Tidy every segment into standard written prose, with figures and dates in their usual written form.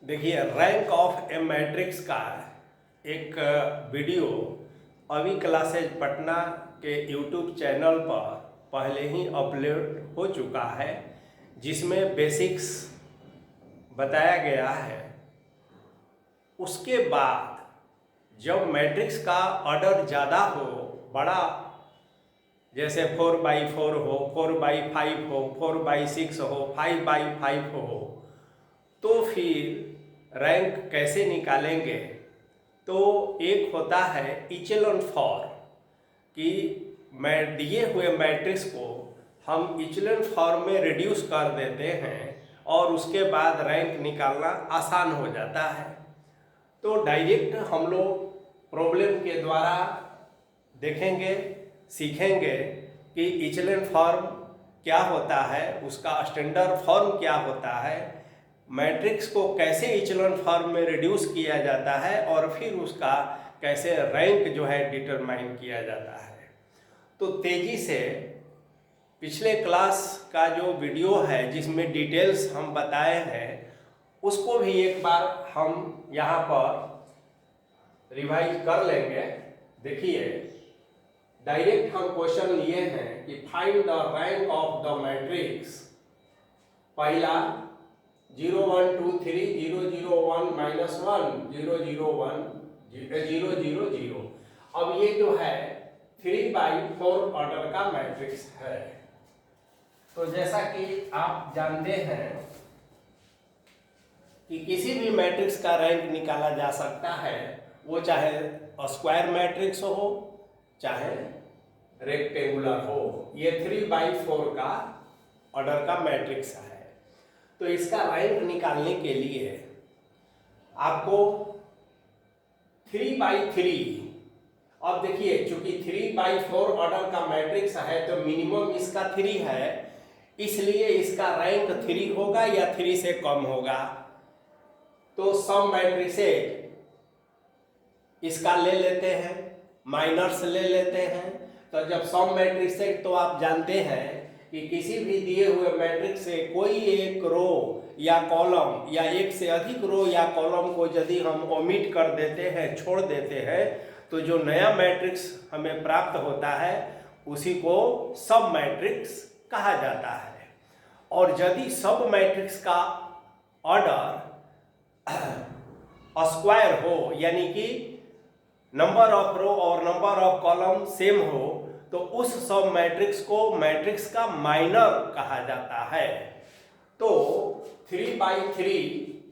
देखिए, rank of A matrix का एक वीडियो अभी क्लासेज पटना के यूट्यूब चैनल पर पहले ही अपलोड हो चुका है, जिसमें बेसिक्स बताया गया है। उसके बाद जब मैट्रिक्स का ऑर्डर ज़्यादा हो, बड़ा, जैसे 4x4 हो, 4x5 हो, 4x6 हो, 5x5 हो, तो फिर रैंक कैसे निकालेंगे? तो एक होता है इचेलॉन फॉर्म, कि मैं दिए हुए मैट्रिक्स को हम इचेलॉन फॉर्म में रिड्यूस कर देते हैं और उसके बाद रैंक निकालना आसान हो जाता है। तो डायरेक्ट हम लोग प्रॉब्लम के द्वारा देखेंगे, सीखेंगे कि इचेलॉन फॉर्म क्या होता है, उसका स्टैंडर्ड फॉर्म क्या होता है, मैट्रिक्स को कैसे इचेलॉन फॉर्म में रिड्यूस किया जाता है और फिर उसका कैसे रैंक जो है डिटरमाइन किया जाता है। तो तेजी से पिछले क्लास का जो वीडियो है जिसमें डिटेल्स हम बताए हैं, उसको भी एक बार हम यहाँ पर रिवाइज कर लेंगे। देखिए, डायरेक्ट हम क्वेश्चन लिए हैं कि find the rank of the matrix. पहला 0 1 2 3 0 0 1 -1 0 0 1 0 0 0। अब ये जो है 3x4 ऑर्डर का मैट्रिक्स है। तो जैसा कि आप जानते हैं कि किसी भी मैट्रिक्स का रैंक निकाला जा सकता है, वो चाहे स्क्वायर मैट्रिक्स हो चाहे रेक्टेंगुलर हो। ये 3x4 का ऑर्डर का मैट्रिक्स है। तो इसका रैंक निकालने के लिए आपको 3x3, अब देखिए चूंकि 3x4 ऑर्डर का मैट्रिक्स है तो मिनिमम इसका 3 है, इसलिए इसका रैंक 3 होगा या 3 से कम होगा। तो सम मैट्रिसेज इसका ले लेते हैं, माइनर्स ले लेते हैं। तो जब सम मैट्रिसेज, तो आप जानते हैं कि किसी भी दिए हुए मैट्रिक्स से कोई एक रो या कॉलम या एक से अधिक रो या कॉलम को यदि हम ओमिट कर देते हैं, छोड़ देते हैं, तो जो नया मैट्रिक्स हमें प्राप्त होता है उसी को सब मैट्रिक्स कहा जाता है। और यदि सब मैट्रिक्स का ऑर्डर स्क्वायर हो, यानी कि नंबर ऑफ रो और नंबर ऑफ कॉलम सेम हो, तो उस सब मैट्रिक्स को मैट्रिक्स का माइनर कहा जाता है। तो 3x3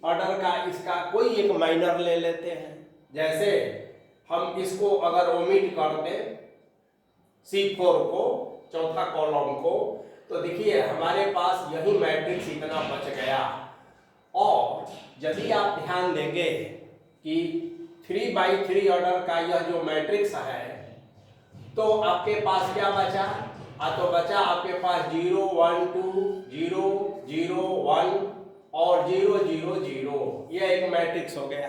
ऑर्डर का इसका कोई एक माइनर ले लेते हैं। जैसे हम इसको अगर ओमिट कर दें C4 को, चौथा कॉलम को, तो देखिए हमारे पास यही मैट्रिक्स इतना बच गया। और यदि आप ध्यान देंगे कि 3x3 ऑर्डर का यह जो मैट्रिक्स है, तो आपके पास क्या बचा? तो बचा आपके पास 0 1 2 0 0 1 और 0 0 0। यह एक मैट्रिक्स हो गया।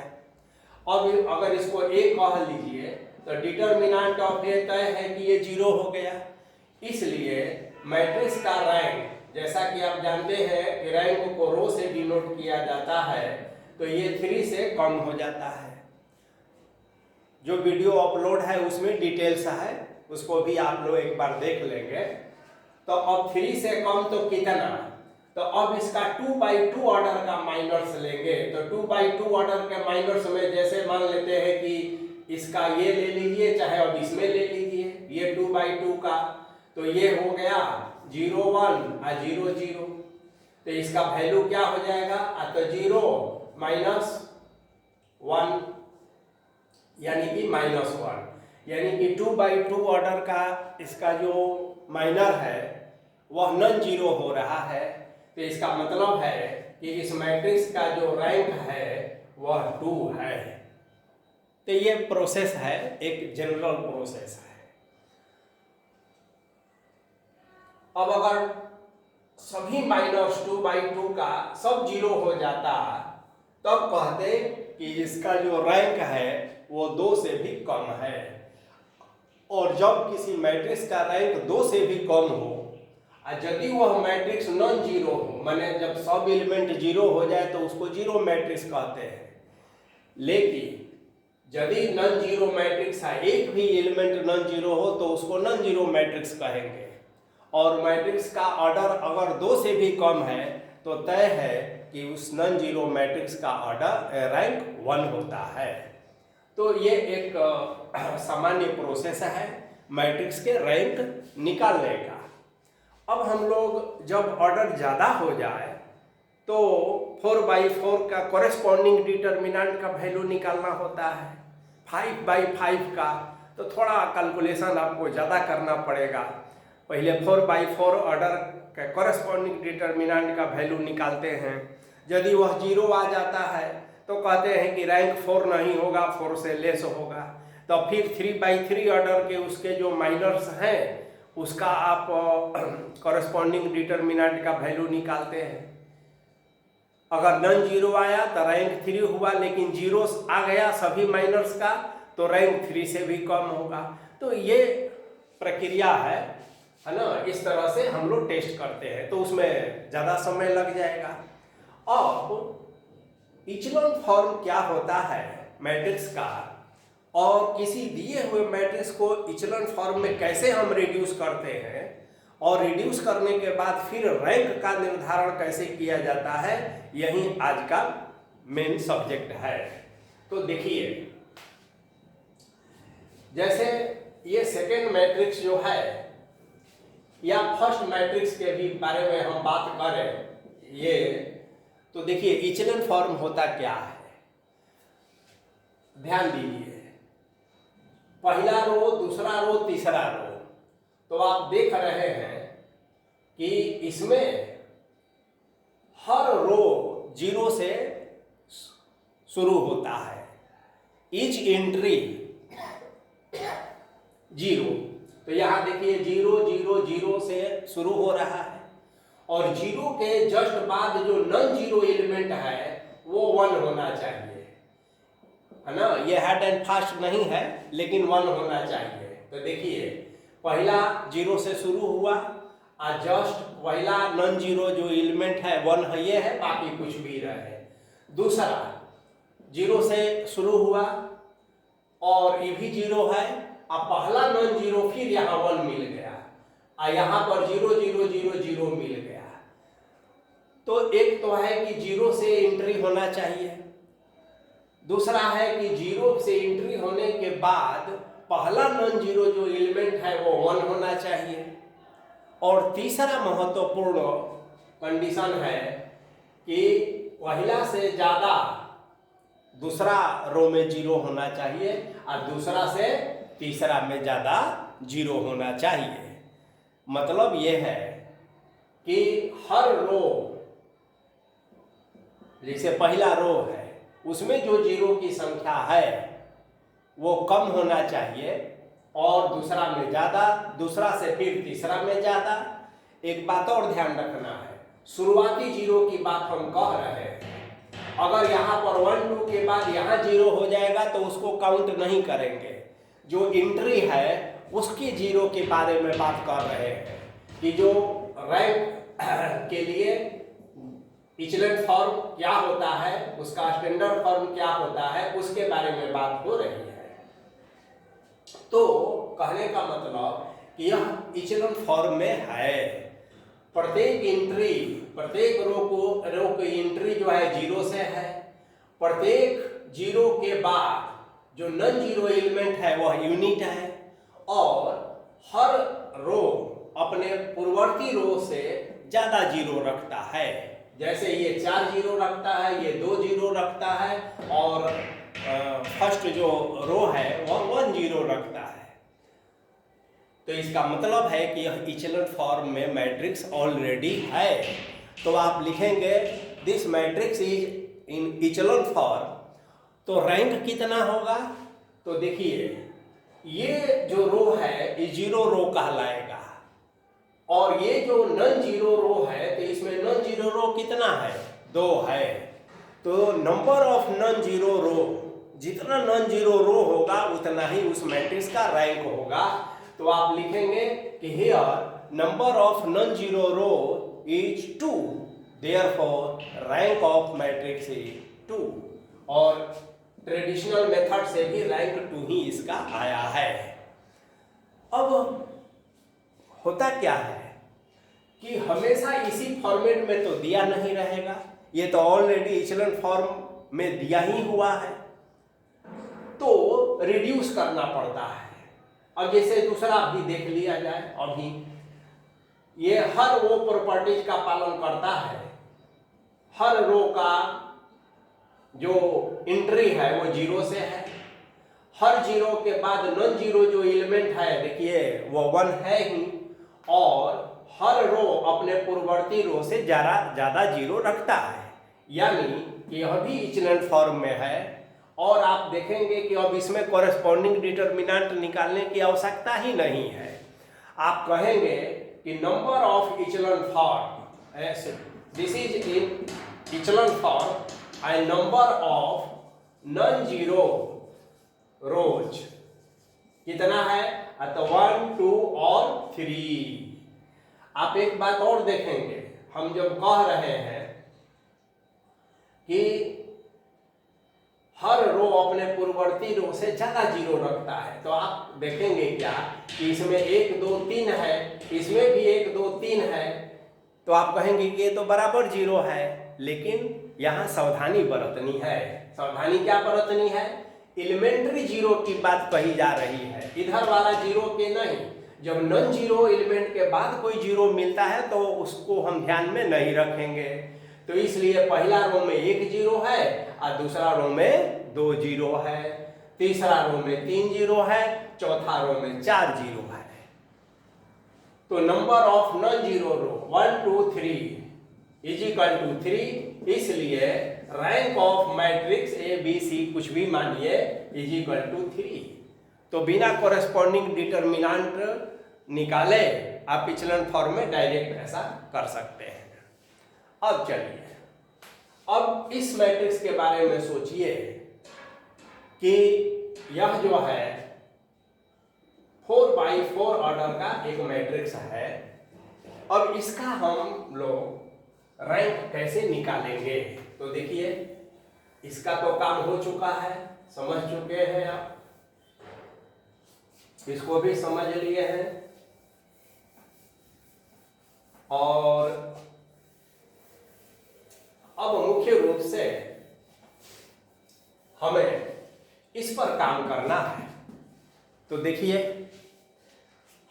अब अगर इसको एक कह लीजिए तो डिटरमिनेंट ऑफ ए तय है कि ये 0 हो गया। इसलिए मैट्रिक्स का रैंक, जैसा कि आप जानते हैं कि रैंक को रो से डिनोट किया जाता है, तो ये 3 से कम हो जाता है। जो वीडियो अपलोड है उसमें डिटेल्स है, उसको भी आप लोग एक बार देख लेंगे। तो अब 3 से कम तो कितना? तो अब इसका 2x2 ऑर्डर का माइनर्स लेंगे। तो 2x2 ऑर्डर के माइनर्स में जैसे मान लेते हैं कि इसका ये ले लीजिए, चाहे अब इसमें ले लीजिए, ये 2x2 का, तो ये हो गया 0 1 और 0 0। तो इसका वैल्यू क्या हो जाएगा? तो 0 -1 यानी कि -1, यानी कि 2x2 ऑर्डर का इसका जो माइनर है वह नॉन जीरो हो रहा है। तो इसका मतलब है कि इस मैट्रिक्स का जो रैंक है वह 2 है। तो ये प्रोसेस है, एक जनरल प्रोसेस है। अब अगर सभी -2x2 का सब 0 हो जाता, तब कहते कि इसका जो रैंक है वो 2 से भी कम है। और जब किसी मैट्रिक्स का रैंक 2 से भी कम हो और यदि वह मैट्रिक्स नॉन जीरो हो, माने जब सब एलिमेंट जीरो हो जाए तो उसको जीरो मैट्रिक्स कहते हैं। लेकिन यदि नॉन जीरो मैट्रिक्स है, एक भी एलिमेंट नॉन जीरो हो तो उसको नॉन जीरो मैट्रिक्स कहेंगे। और मैट्रिक्स का ऑर्डर अगर 2 से भी कम है तो तय है कि उस नॉन जीरो मैट्रिक्स का ऑर्डर रैंक 1 होता है। तो ये एक सामान्य प्रोसेस है मैट्रिक्स के रैंक निकालने का। अब हम लोग जब ऑर्डर ज़्यादा हो जाए तो 4/4 का कॉरेस्पॉन्डिंग डिटर्मिनेंट का वैल्यू निकालना होता है। 5/5 का तो थोड़ा कैलकुलेशन आपको ज़्यादा करना पड़ेगा। पहले 4/4 ऑर्डर का कॉरेस्पॉन्डिंग डिटर्मिनेंट का वैल्यू निकालते हैं। यदि वह 0 आ जाता है तो कहते हैं कि रैंक 4 नहीं होगा, 4 से लेस होगा। तो फिर 3/3 ऑर्डर के उसके जो माइनर्स हैं उसका आप कॉरेस्पॉन्डिंग डिटर्मिनेंट का वैल्यू निकालते हैं। अगर नॉन जीरो आया तो रैंक 3 हुआ, लेकिन जीरो आ गया सभी माइनर्स का तो रैंक 3 से भी कम होगा। तो ये प्रक्रिया है ना। इस तरह से हम लोग टेस्ट करते हैं, तो उसमें ज़्यादा समय लग जाएगा। अब इचेलॉन फॉर्म क्या होता है मैट्रिक्स का, और किसी दिए हुए मैट्रिक्स को इचेलॉन फॉर्म में कैसे हम रिड्यूस करते हैं, और रिड्यूस करने के बाद फिर रैंक का निर्धारण कैसे किया जाता है, यही आज का मेन सब्जेक्ट है। तो देखिए, जैसे ये सेकेंड मैट्रिक्स जो है या फर्स्ट मैट्रिक्स के भी बारे में हम बात करें ये, तो देखिए इचेलॉन फॉर्म होता क्या है, ध्यान दीजिए। पहला रो, दूसरा रो, तीसरा रो, तो आप देख रहे हैं कि इसमें हर रो 0 से शुरू होता है। ईच एंट्री 0, तो यहां देखिए 0 0 0 से शुरू हो रहा है, और 0 के जस्ट बाद जो नॉन जीरो एलिमेंट है वो 1 होना चाहिए, है ना। ये हेड एंड फास्ट नहीं है लेकिन 1 होना चाहिए। तो देखिए पहला 0 से शुरू हुआ, और जस्ट पहला नॉन जीरो जो एलिमेंट है 1 है, ये है, बाकी कुछ भी रहे। दूसरा 0 से शुरू हुआ और ये भी 0 है, और पहला नॉन जीरो फिर यहाँ 1 मिल गया, और यहाँ पर 0 0 0 0 मिल गया। तो एक तो है कि 0 से एंट्री होना चाहिए, दूसरा है कि 0 से एंट्री होने के बाद पहला नॉन जीरो जो एलिमेंट है वो 1 होना चाहिए, और तीसरा महत्वपूर्ण कंडीशन है कि पहला से ज़्यादा दूसरा रो में 0 होना चाहिए, और दूसरा से तीसरा में ज़्यादा 0 होना चाहिए। मतलब ये है कि हर रो, जैसे पहला रो है उसमें जो 0 की संख्या है वो कम होना चाहिए, और दूसरा में ज़्यादा, दूसरा से फिर तीसरा में ज़्यादा। एक बात और ध्यान रखना है, शुरुआती 0 की बात हम कह रहे हैं। अगर यहाँ पर 1 2 के बाद यहाँ 0 हो जाएगा तो उसको काउंट नहीं करेंगे। जो एंट्री है उसकी 0 के बारे में बात कर रहे हैं कि जो रैंक के लिए इचेलॉन फॉर्म क्या होता है, उसका स्टैंडर्ड फॉर्म क्या होता है, उसके बारे में बात हो रही है। तो कहने का मतलब कि यह इचेलॉन फॉर्म में है। प्रत्येक एंट्री, प्रत्येक रो की एंट्री जो है 0 से है। प्रत्येक 0 के बाद जो नॉन जीरो एलिमेंट है वह यूनिट है, और हर रो अपने पूर्ववर्ती रो से ज़्यादा 0 रखता है। जैसे ये 4 0 रखता है, ये 2 0 रखता है, और फर्स्ट जो रो है वह 1 0 रखता है। तो इसका मतलब है कि यह इचेलॉन फॉर्म में मैट्रिक्स ऑलरेडी है। तो आप लिखेंगे this matrix is in echelon form, तो रैंक कितना होगा। तो देखिए ये जो रो है ये 0 रो कहलाएगा, और ये जो नॉन जीरो रो है तो इसमें नॉन जीरो रो कितना है, 2 है। तो नंबर ऑफ नॉन जीरो रो, जितना नॉन जीरो रो होगा उतना ही उस मैट्रिक्स का रैंक होगा। तो आप लिखेंगे कि here number of non-zero row is 2, therefore rank of matrix is 2। और ट्रेडिशनल मेथड से भी रैंक 2 ही इसका आया है। अब होता क्या है कि हमेशा इसी फॉर्मेट में तो दिया नहीं रहेगा, ये तो ऑलरेडी इचलन फॉर्म में दिया ही हुआ है, तो रिड्यूस करना पड़ता है। अब जैसे दूसरा भी देख लिया जाए, अभी ये हर वो प्रॉपर्टीज का पालन करता है, हर रो का जो एंट्री है वो 0 से है, हर 0 के बाद नॉन जीरो जो एलिमेंट है देखिए वो 1 है ही, और हर रो अपने पूर्ववर्ती रो से ज़्यादा 0 रखता है, यानी कि यह भी इचलन फॉर्म में है। और आप देखेंगे कि अब इसमें कॉरेस्पॉन्डिंग डिटर्मिनेंट निकालने की आवश्यकता ही नहीं है। आप कहेंगे कि नंबर ऑफ इचलन फॉर्म, ऐसे this is in echelon form and number of non zero rows कितना है, तो 1 2 और 3। आप एक बात और देखेंगे, हम जब कह रहे हैं कि हर रो अपने पूर्ववर्ती रो से ज्यादा 0 रखता है, तो आप देखेंगे क्या कि इसमें 1 2 3 है, इसमें भी 1 2 3 है, तो आप कहेंगे कि ये तो बराबर 0 है। लेकिन यहाँ सावधानी बरतनी है। सावधानी क्या बरतनी है? एलिमेंट्री 0 की बात कही जा रही है, इधर वाला 0 के नहीं। जब नॉन जीरो एलिमेंट के बाद कोई 0 मिलता है तो उसको हम ध्यान में नहीं रखेंगे। तो इसलिए पहला रो में 1 0 है और दूसरा रो में 2 0 है, तीसरा रो में 3 0 है, चौथा रो में 4 0 है। तो number of non zero row 1 2 3 is equal to 3, इसलिए rank of matrix A B C कुछ भी मानिए इज इक्वल टू 3। तो बिना कोरेस्पॉन्डिंग डिटर्मिनेंट निकाले आप इचलन फॉर्म में डायरेक्ट ऐसा कर सकते हैं। अब चलिए, अब इस मैट्रिक्स के बारे में सोचिए कि यह जो है 4x4 ऑर्डर का एक मैट्रिक्स है। अब इसका हम लोग रैंक कैसे निकालेंगे? तो देखिए, इसका तो काम हो चुका है, समझ चुके हैं आप, इसको भी समझ लिए हैं, और अब मुख्य रूप से हमें इस पर काम करना है। तो देखिए,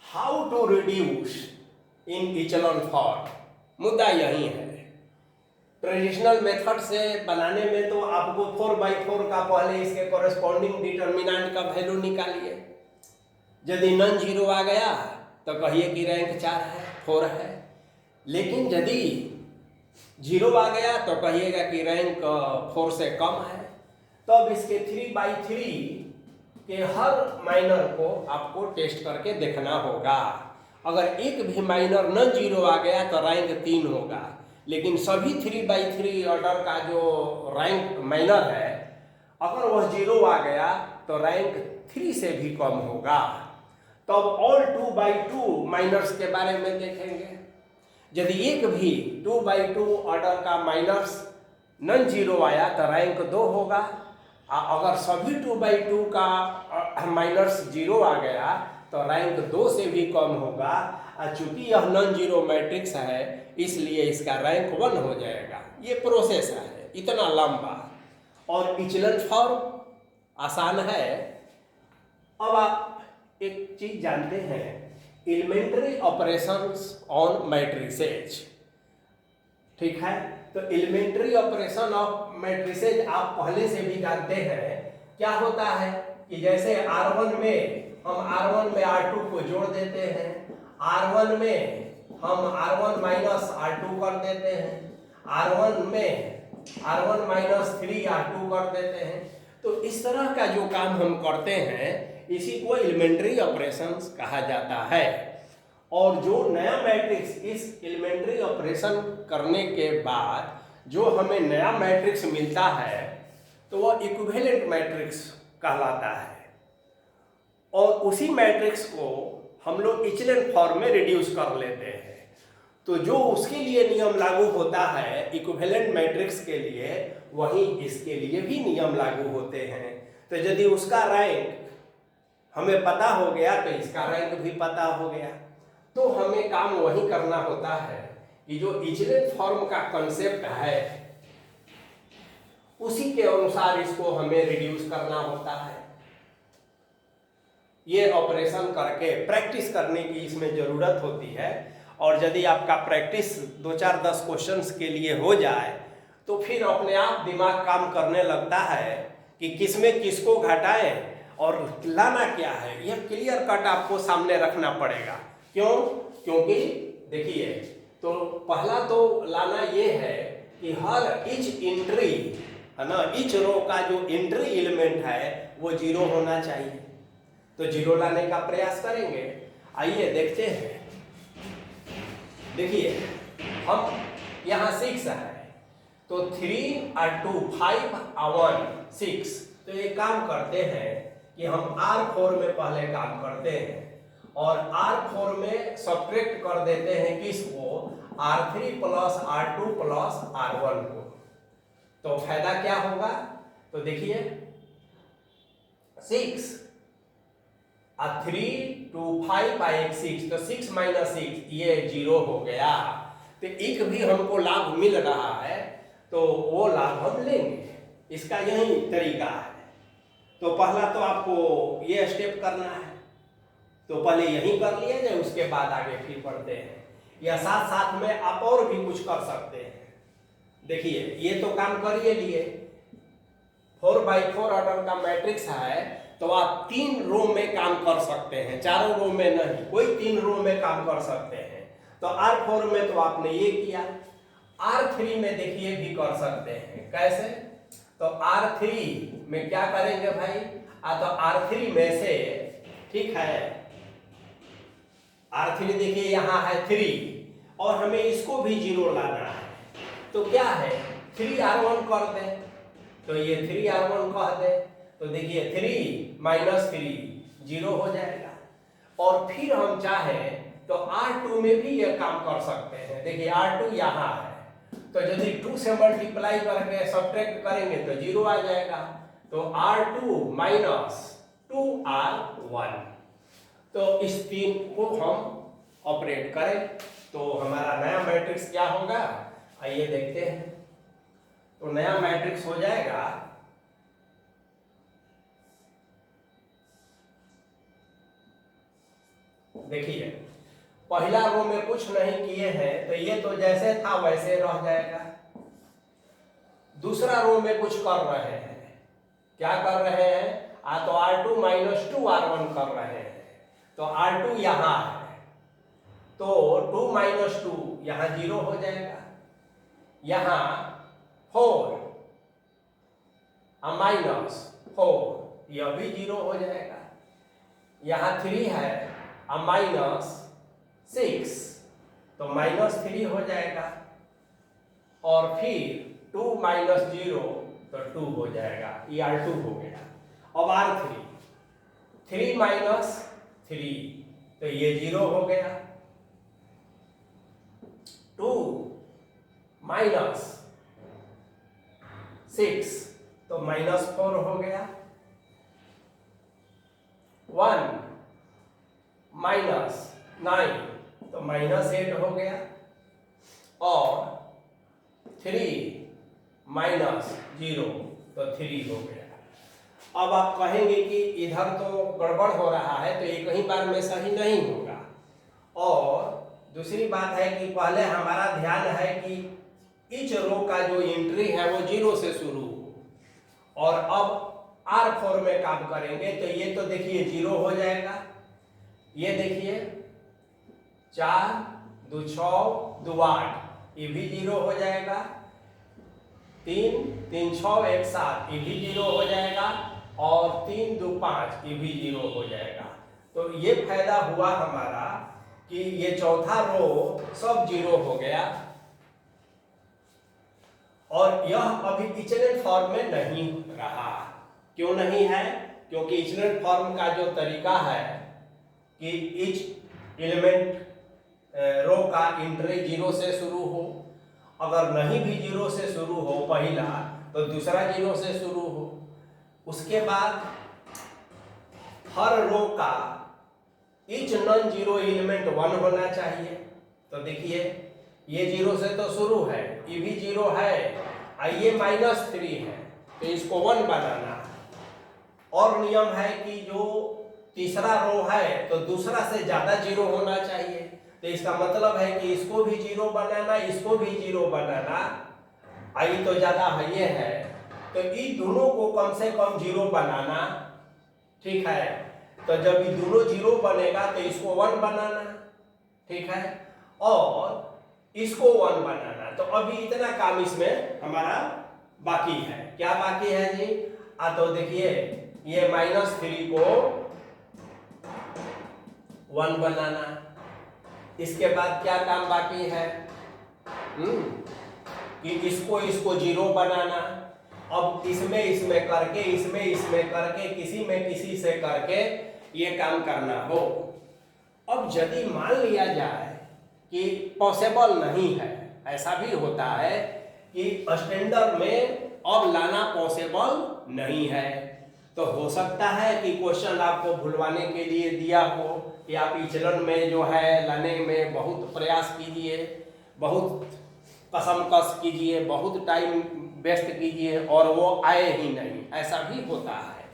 how to reduce in echelon form, मुद्दा यही है। ट्रेडिशनल मेथड से बनाने में तो आपको 4x4 का पहले इसके कॉरेस्पॉन्डिंग डिटर्मिनेंट का वैल्यू निकालिए। यदि नॉन जीरो आ गया तो कहिए कि रैंक 4 है, 4 है। लेकिन यदि 0 आ गया तो कहिएगा कि रैंक 4 से कम है। तो अब इसके 3x3 के हर माइनर को आपको टेस्ट करके देखना होगा। अगर एक भी माइनर नॉन जीरो आ गया तो रैंक 3 होगा, लेकिन सभी 3x3 ऑर्डर का जो रैंक माइनर है अगर वह 0 आ गया तो रैंक 3 से भी कम होगा। तो अब ऑल 2x2 माइनर्स के बारे में देखेंगे। यदि एक भी 2x2 ऑर्डर का माइनर्स नॉन जीरो आया तो रैंक 2 होगा। अगर सभी 2x2 का माइनर्स 0 आ गया तो रैंक 2 से भी कम होगा। चूंकि यह नॉन जीरो मैट्रिक्स है इसलिए इसका रैंक 1 हो जाएगा। ये प्रोसेस है, इतना लंबा, और इचलन फॉर्म आसान है। अब आप एक चीज जानते हैं, एलिमेंट्री ऑपरेशंस ऑन मैट्रिसेज, ठीक है? तो एलिमेंट्री ऑपरेशन ऑफ मैट्रिसेज आप पहले से भी जानते हैं। क्या होता है कि जैसे R1 में हम R1 में R2 को जोड़ देते हैं, R1 में हम R1 माइनस R2 कर देते हैं, R1 में R1 माइनस 3 R2 कर देते हैं। तो इस तरह का जो काम हम करते हैं इसी को एलिमेंट्री ऑपरेशंस कहा जाता है। और जो नया मैट्रिक्स इस एलिमेंट्री ऑपरेशन करने के बाद जो हमें नया मैट्रिक्स मिलता है तो वह इक्विवेलेंट मैट्रिक्स कहलाता है। और उसी मैट्रिक्स को हम लोग इचलेंट फॉर्म में रिड्यूस कर लेते हैं। तो जो उसके लिए नियम लागू होता है इक्विवेलेंट मैट्रिक्स के लिए, वही इसके लिए भी नियम लागू होते हैं। तो यदि उसका रैंक हमें पता हो गया तो इसका रैंक भी पता हो गया। तो हमें काम वही करना होता है कि जो इचलेंट फॉर्म का कॉन्सेप्ट है उसी के अनुसार इसको हमें रिड्यूस करना होता है। ये ऑपरेशन करके प्रैक्टिस करने की इसमें जरूरत होती है। और यदि आपका प्रैक्टिस 2-4-10 क्वेश्चंस के लिए हो जाए तो फिर अपने आप दिमाग काम करने लगता है कि किसमें किसको घटाएं और लाना क्या है। यह क्लियर कट आपको सामने रखना पड़ेगा। क्यों? क्योंकि देखिए, तो पहला तो लाना ये है कि हर इच एंट्री है ना, इच रो का जो एंट्री एलिमेंट है वो 0 होना चाहिए। तो 0 लाने का प्रयास करेंगे। आइए देखते हैं। देखिए, हम यहाँ 6 है तो 3 और 2 5 और 1 6। तो ये काम करते हैं कि हम R4 में पहले काम करते हैं और R4 में सब्ट्रैक्ट कर देते हैं किसको, R3 plus R2 plus R1 को। तो फायदा क्या होगा? तो देखिए 6 और 3 2 5 और 1 6, तो 6 माइनस 6 ये 0 हो गया। तो एक भी हमको लाभ मिल रहा है तो वो लाभ हम लेंगे। इसका यही तरीका है। तो पहला तो आपको ये स्टेप करना है, तो पहले यही कर लिया जाए, उसके बाद आगे फिर पढ़ते हैं। या साथ साथ में आप और भी कुछ कर सकते हैं। देखिए, ये तो काम कर ही लिए। 4x4 ऑर्डर का मैट्रिक्स है तो आप 3 रो में काम कर सकते हैं, चारों रो में नहीं, कोई 3 रो में काम कर सकते हैं। तो R4 में तो आपने ये किया, R3 में देखिए भी कर सकते हैं। कैसे? तो R3 में क्या करेंगे भाई? तो R3 में से, ठीक है, R3 देखिए यहाँ है 3 और हमें इसको भी 0 लाना है। तो क्या है, 3R1 कर दे, तो ये 3R1 कह दे। तो देखिए 3 माइनस 3 0 हो जाएगा। और फिर हम चाहें तो R2 में भी ये काम कर सकते हैं। देखिए R2 यहाँ है तो यदि 2 से मल्टीप्लाई करके सब्ट्रैक्ट करेंगे तो 0 आ जाएगा। तो R2 माइनस 2R1। तो इस 3 को हम ऑपरेट करें तो हमारा नया मैट्रिक्स क्या होगा, आइए देखते हैं। तो नया मैट्रिक्स हो जाएगा देखिए, पहला रो में कुछ नहीं किए हैं तो ये तो जैसे था वैसे रह जाएगा। दूसरा रो में कुछ कर रहे हैं, क्या कर रहे हैं? तो R2 माइनस 2R1 कर रहे हैं। तो R2 यहाँ है तो 2 माइनस 2 यहाँ 0 हो जाएगा। यहाँ 4 माइनस 4 यह भी 0 हो जाएगा। यहाँ 3 है माइनस 6 तो माइनस 3 हो जाएगा। और फिर 2 माइनस 0 तो 2 हो जाएगा, ये R2 हो गया। अब R3 3 माइनस 3 तो ये 0 हो गया। 2 माइनस 6 तो माइनस 4 हो गया। 1 माइनस 9 तो माइनस 8 हो गया। और 3 माइनस 0 तो 3 हो गया। अब आप कहेंगे कि इधर तो गड़बड़ हो रहा है तो एक ही बार में सही नहीं होगा। और दूसरी बात है कि पहले हमारा ध्यान है कि इच रो का जो एंट्री है वो 0 से शुरू हो। और अब R4 में काम करेंगे तो ये तो देखिए 0 हो जाएगा। ये देखिए 4 2 6 2 8 ये भी 0 हो जाएगा। 3 3 6 1 7 ये भी 0 हो जाएगा। और 3 2 5 ये भी 0 हो जाएगा। तो ये फायदा हुआ हमारा कि ये चौथा रो सब 0 हो गया। और यह अभी इचलेंट फॉर्म में नहीं रहा। क्यों नहीं है? क्योंकि इचलेंट फॉर्म का जो तरीका है कि इच एलिमेंट रो का एंट्री 0 से शुरू हो, अगर नहीं भी 0 से शुरू हो पहला तो दूसरा 0 से शुरू हो। उसके बाद हर रो का इच नॉन जीरो एलिमेंट 1 होना चाहिए। तो देखिए ये 0 से तो शुरू है, ये भी 0 है और ये -3 है, तो इसको 1 बनाना है। और नियम है कि जो तीसरा रो है तो दूसरा से ज्यादा 0 होना चाहिए, तो इसका मतलब है कि इसको भी 0 बनाना, इसको भी 0 बनाना। आई तो ज्यादा है ये है, तो इन दोनों को कम से कम 0 बनाना, ठीक है। तो जब ये दोनों 0 बनेगा तो इसको 1 बनाना, ठीक है, और इसको 1 बनाना। तो अभी इतना काम इसमें हमारा बाकी है। क्या बाकी है जी? तो देखिए ये -3 को 1 बनाना। इसके बाद क्या काम बाकी है? कि इसको 0 बनाना। अब इसमें करके, इसमें करके, किसी में किसी से करके ये काम करना हो। अब यदि मान लिया जाए कि पॉसिबल नहीं है, ऐसा भी होता है कि स्टैंडर्ड में अब लाना पॉसिबल नहीं है, तो हो सकता है कि क्वेश्चन आपको भुलवाने के लिए दिया हो कि आप इचलन में जो है लाने में बहुत प्रयास कीजिए, बहुत कसमकस कीजिए, बहुत टाइम वेस्ट कीजिए और वो आए ही नहीं, ऐसा भी होता है।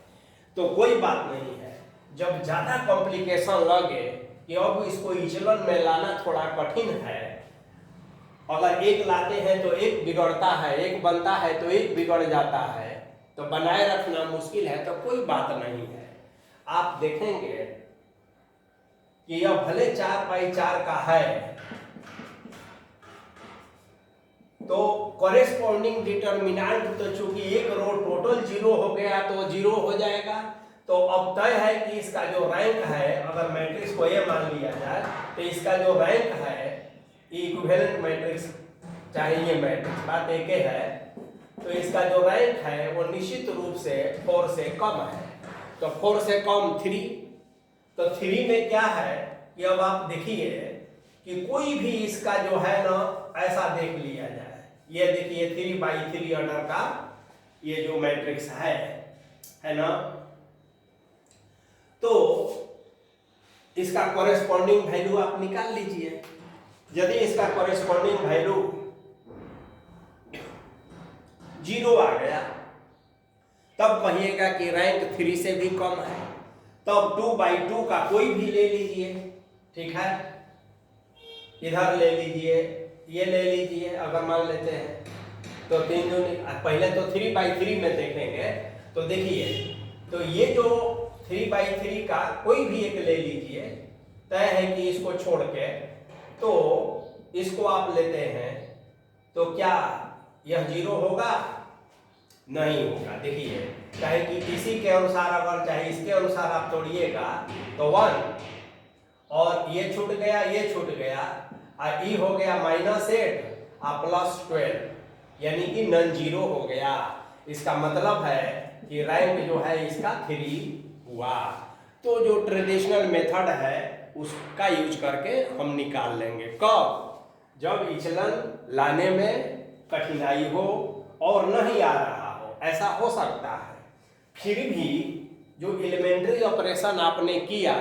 तो कोई बात नहीं है, जब ज़्यादा कॉम्प्लिकेशन लगे कि अब इसको इचलन में लाना थोड़ा कठिन है, अगर एक लाते हैं तो एक बिगड़ता है, एक बनता है तो एक बिगड़ जाता है, तो बनाए रखना मुश्किल है, तो कोई बात नहीं है। आप देखेंगे कि यह भले 4x4 का है, तो कॉरेस्पॉन्डिंग डिटर्मिनेंट तो चूंकि एक रो टोटल 0 हो गया तो 0 हो जाएगा। तो अब तय है कि इसका जो रैंक है, अगर मैट्रिक्स को ये मान लिया जाए तो इसका जो रैंक है इक्विवेलेंट मैट्रिक्स, चाहे ये मैट्रिक्स, बात एक है, तो इसका जो रैंक है वो निश्चित रूप से 4 से कम है। तो 4 से कम 3, तो 3 में क्या है कि अब आप देखिए कि कोई भी इसका जो है ना ऐसा देख लिया जाए, ये देखिए 3x3 ऑर्डर का ये जो मैट्रिक्स है ना, तो इसका कॉरेस्पॉन्डिंग वैल्यू आप निकाल लीजिए। यदि इसका कॉरेस्पॉन्डिंग वैल्यू 0 आ गया तब कहिएगा कि रैंक 3 से भी कम है, तब 2x2 का कोई भी ले लीजिए, ठीक है, इधर ले लीजिए, ये ले लीजिए, अगर मान लेते हैं तो 3 दूनी, पहले तो 3x3 में देखेंगे, तो देखिए तो ये जो 3x3 का कोई भी एक ले लीजिए, तय है कि इसको छोड़ के तो इसको आप लेते हैं, तो क्या यह 0 होगा? नहीं होगा। देखिए चाहे कि इसी के अनुसार, अगर चाहे इसके अनुसार आप तोड़िएगा तो 1, और ये छूट गया, ये छूट गया, और ई हो गया -8 और +12, यानी कि नॉन 0 हो गया। इसका मतलब है कि रैंक जो है इसका 3 हुआ। तो जो ट्रेडिशनल मेथड है उसका यूज करके हम निकाल लेंगे। कब? जब इचलन लाने में कठिनाई हो और नहीं आ रहा हो, ऐसा हो सकता है। फिर भी जो एलिमेंट्री ऑपरेशन आपने किया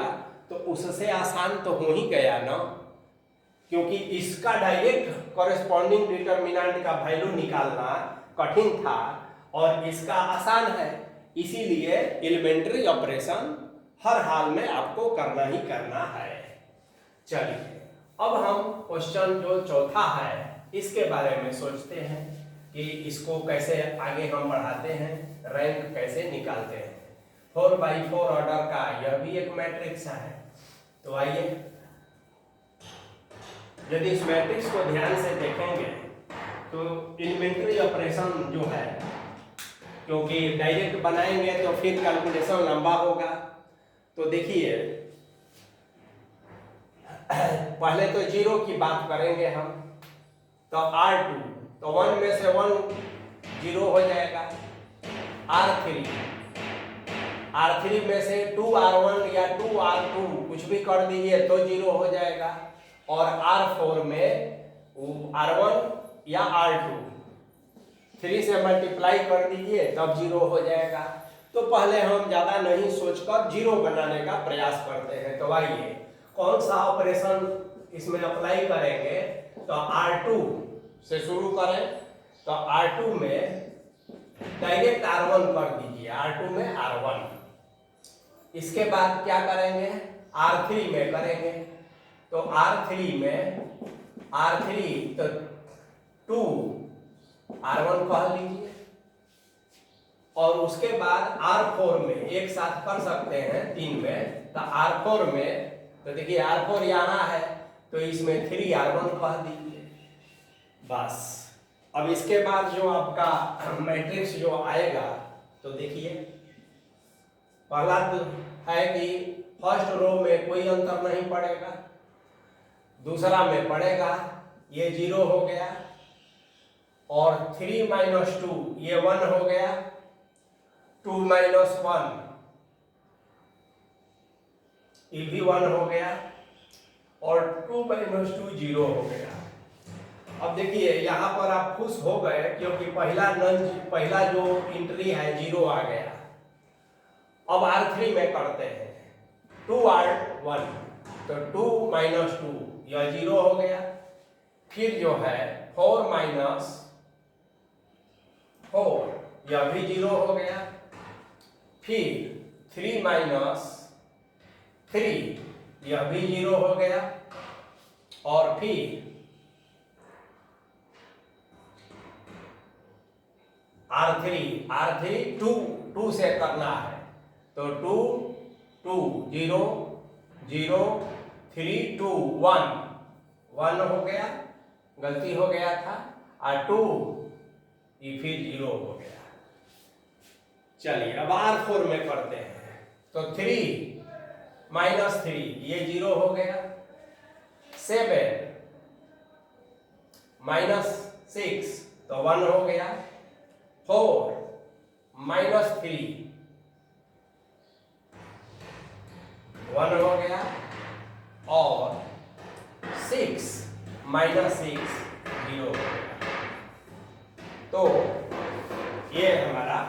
तो उससे आसान तो हो ही गया ना, क्योंकि इसका डायरेक्ट कॉरेस्पॉन्डिंग डिटर्मिनेंट का वैल्यू निकालना कठिन था और इसका आसान है, इसीलिए एलिमेंट्री ऑपरेशन हर हाल में आपको करना ही करना है। चलिए अब हम क्वेश्चन जो चौथा है इसके बारे में सोचते हैं कि इसको कैसे आगे हम बढ़ाते हैं, रैंक कैसे निकालते हैं। 4x4 ऑर्डर का यह भी एक मैट्रिक्स है। तो आइए, यदि इस मैट्रिक्स को ध्यान से देखेंगे तो एलिमेंट्री ऑपरेशन जो है, क्योंकि डायरेक्ट बनाएंगे तो फिर कैलकुलेशन लंबा होगा। तो देखिए पहले तो 0 की बात करेंगे हम, तो R2, तो 1 में से 1 0 हो जाएगा, R3 R3 में से 2R1 या 2R2 कुछ भी कर दीजिए तो 0 हो जाएगा, और R4 में R1 या R2 3 से मल्टीप्लाई कर दीजिए तब 0 हो जाएगा। तो पहले हम ज़्यादा नहीं सोचकर 0 बनाने का प्रयास करते हैं। तो आइए कौन सा ऑपरेशन इसमें अप्लाई करेंगे, तो R2 से शुरू करें। तो R2 में डायरेक्ट R1 कर दीजिए, R2 में R1। इसके बाद क्या करेंगे, R3 में करेंगे। तो R3 में R3 तो 2 R1 कह लीजिए, और उसके बाद R4 में एक साथ कर सकते हैं 3 में। तो R4 में तो देखिए R4 यहाँ है तो इसमें 3R1 कह दीजिए बस। अब इसके बाद जो आपका मैट्रिक्स जो आएगा, तो देखिए पहला तो है कि फर्स्ट रो में कोई अंतर नहीं पड़ेगा, दूसरा में पड़ेगा, ये 0 हो गया, और 3 - 2 ये 1 हो गया, 2 - 1 ये भी 1 हो गया, और 2 - 2 0 हो गया। अब देखिए यहाँ पर आप खुश हो गए क्योंकि पहला जो एंट्री है 0 आ गया। अब R3 में करते हैं 2R1, तो 2 - 2 यह 0 हो गया, फिर जो है 4 - 4 यह भी 0 हो गया, फिर 3 - 3 यह भी 0 हो गया, और फिर R3 2 से करना है, तो 2 2 0 0 3 2 1 हो गया, गलती हो गया था, और 2 ये फिर 0 हो गया। चलिए अब R4 में करते हैं, तो 3 - 3 ये 0 हो गया, 7 - 6 तो 1 हो गया, 4 - 3 1 हो गया, और 6 - 6 0 हो गया। तो ये हमारा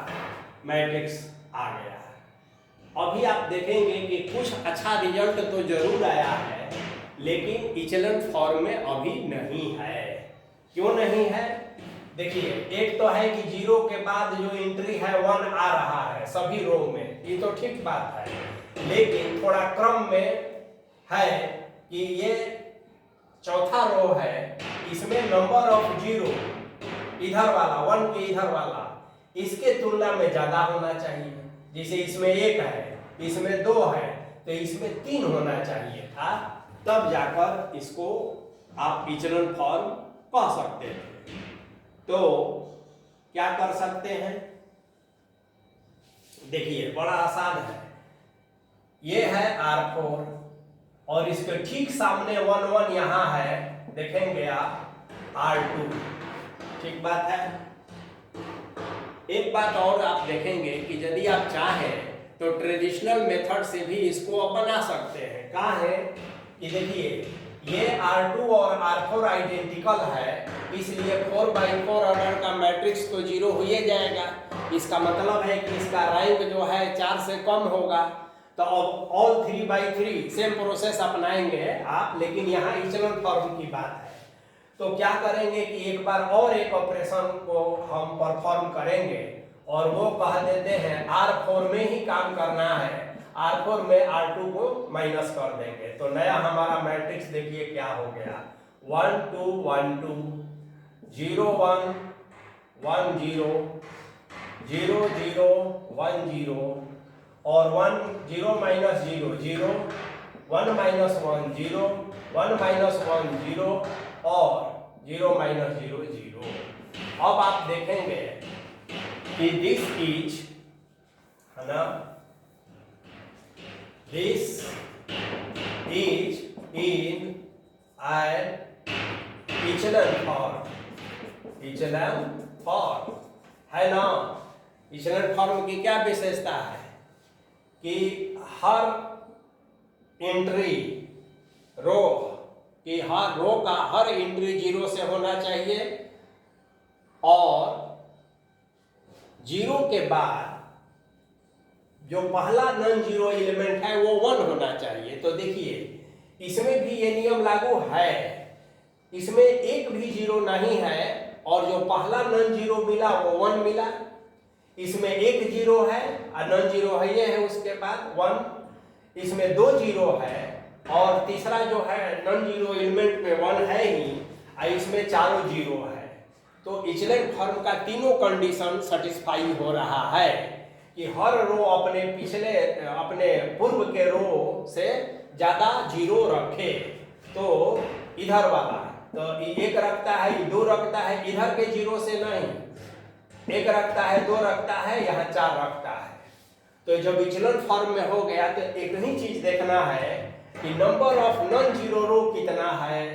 मैट्रिक्स आ गया है। अभी आप देखेंगे कि कुछ अच्छा रिजल्ट तो जरूर आया है, लेकिन इचेलन फॉर्म में अभी नहीं है। क्यों नहीं है, देखिए एक तो है कि 0 के बाद जो एंट्री है 1 आ रहा है सभी रो में, ये तो ठीक बात है, लेकिन थोड़ा क्रम में है कि ये चौथा रो है, इसमें नंबर ऑफ 0 इधर वाला 1 के इधर वाला इसके तुलना में ज्यादा होना चाहिए। जैसे इसमें 1 है, इसमें 2 है, तो इसमें 3 होना चाहिए था, तब जाकर इसको आप इचेलन फॉर्म कह सकते हैं। तो क्या कर सकते हैं, देखिए बड़ा आसान है, ये है R4 और इसके ठीक सामने 1 1 यहाँ है, देखेंगे आप R2, ठीक बात है। एक बात और आप देखेंगे कि यदि आप चाहें तो ट्रेडिशनल मेथड से भी इसको आप बना सकते हैं। कहाँ है कि देखिए ये R2 और R4 आइडेंटिकल है, इसलिए 4/4 ऑर्डर का मैट्रिक्स तो 0 हो ही जाएगा। इसका मतलब है कि इसका रैंक जो है 4 से कम होगा। तो अब ऑल 3/3 सेम प्रोसेस अपनाएंगे आप, लेकिन यहाँ इचेलन फॉर्म की बात है। तो क्या करेंगे कि एक बार और एक ऑपरेशन को हम परफॉर्म करेंगे, और वो कह देते हैं R4 में ही काम करना है, R4 में R2 को माइनस कर देंगे। तो नया हमारा मैट्रिक्स देखिए क्या हो गया, 1 2 1 2 0 1 1 0 0 0 1 0 और 1 0 - 0 0 1 - 1 0 1 - 1 0 और 0 - 0 0। अब आप देखेंगे कि दिस इज है ना, this is in an echelon form. Echelon form है ना। इचेलन फॉर्म की क्या विशेषता है कि हर एंट्री रो कि हर रो का हर एंट्री 0 से होना चाहिए और 0 के बाद जो पहला नॉन जीरो एलिमेंट है वो 1 होना चाहिए। तो देखिए इसमें भी ये नियम लागू है, इसमें एक भी 0 नहीं है और जो पहला नॉन जीरो मिला वो 1 मिला। इसमें एक 0 है और नॉन जीरो है ये है, उसके बाद 1। इसमें 2 0 है और तीसरा जो है नॉन जीरो एलिमेंट में 1 है ही और इसमें चारों 0 है। तो इचलेट फॉर्म का तीनों कंडीशन सेटिस्फाई हो रहा है कि हर रो अपने पूर्व के रो से ज्यादा 0 रखे। तो इधर वाला तो 1 रखता है, 2 रखता है, इधर के 0 से नहीं, 1 रखता है, 2 रखता है, यहाँ 4 रखता है। तो जब इचलेट फॉर्म में हो गया तो एक ही चीज देखना है कि नंबर ऑफ नॉन जीरो रो कितना है।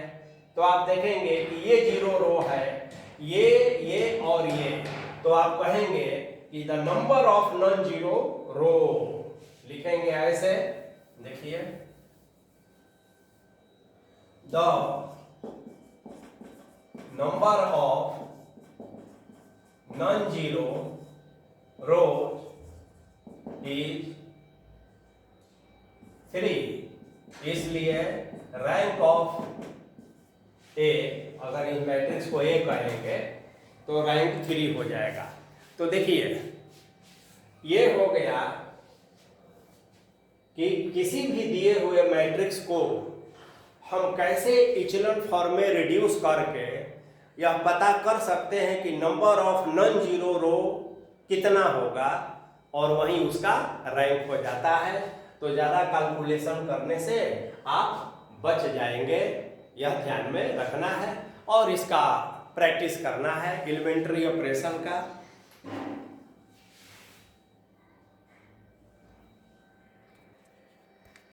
तो आप देखेंगे कि ये 0 रो है, ये और ये, तो आप कहेंगे कि the number of non zero row, लिखेंगे ऐसे, देखिए the number of non zero row is 3। इसलिए रैंक ऑफ ए, अगर इस मैट्रिक्स को ए कहेंगे तो रैंक 3 हो जाएगा। तो देखिए ये हो गया कि किसी भी दिए हुए मैट्रिक्स को हम कैसे इचेलॉन फॉर्म में रिड्यूस करके यह पता कर सकते हैं कि नंबर ऑफ नॉन जीरो रो कितना होगा और वहीं उसका रैंक हो जाता है। तो ज़्यादा कैलकुलेशन करने से आप बच जाएंगे, यह ध्यान में रखना है और इसका प्रैक्टिस करना है एलिमेंट्री ऑपरेशन का।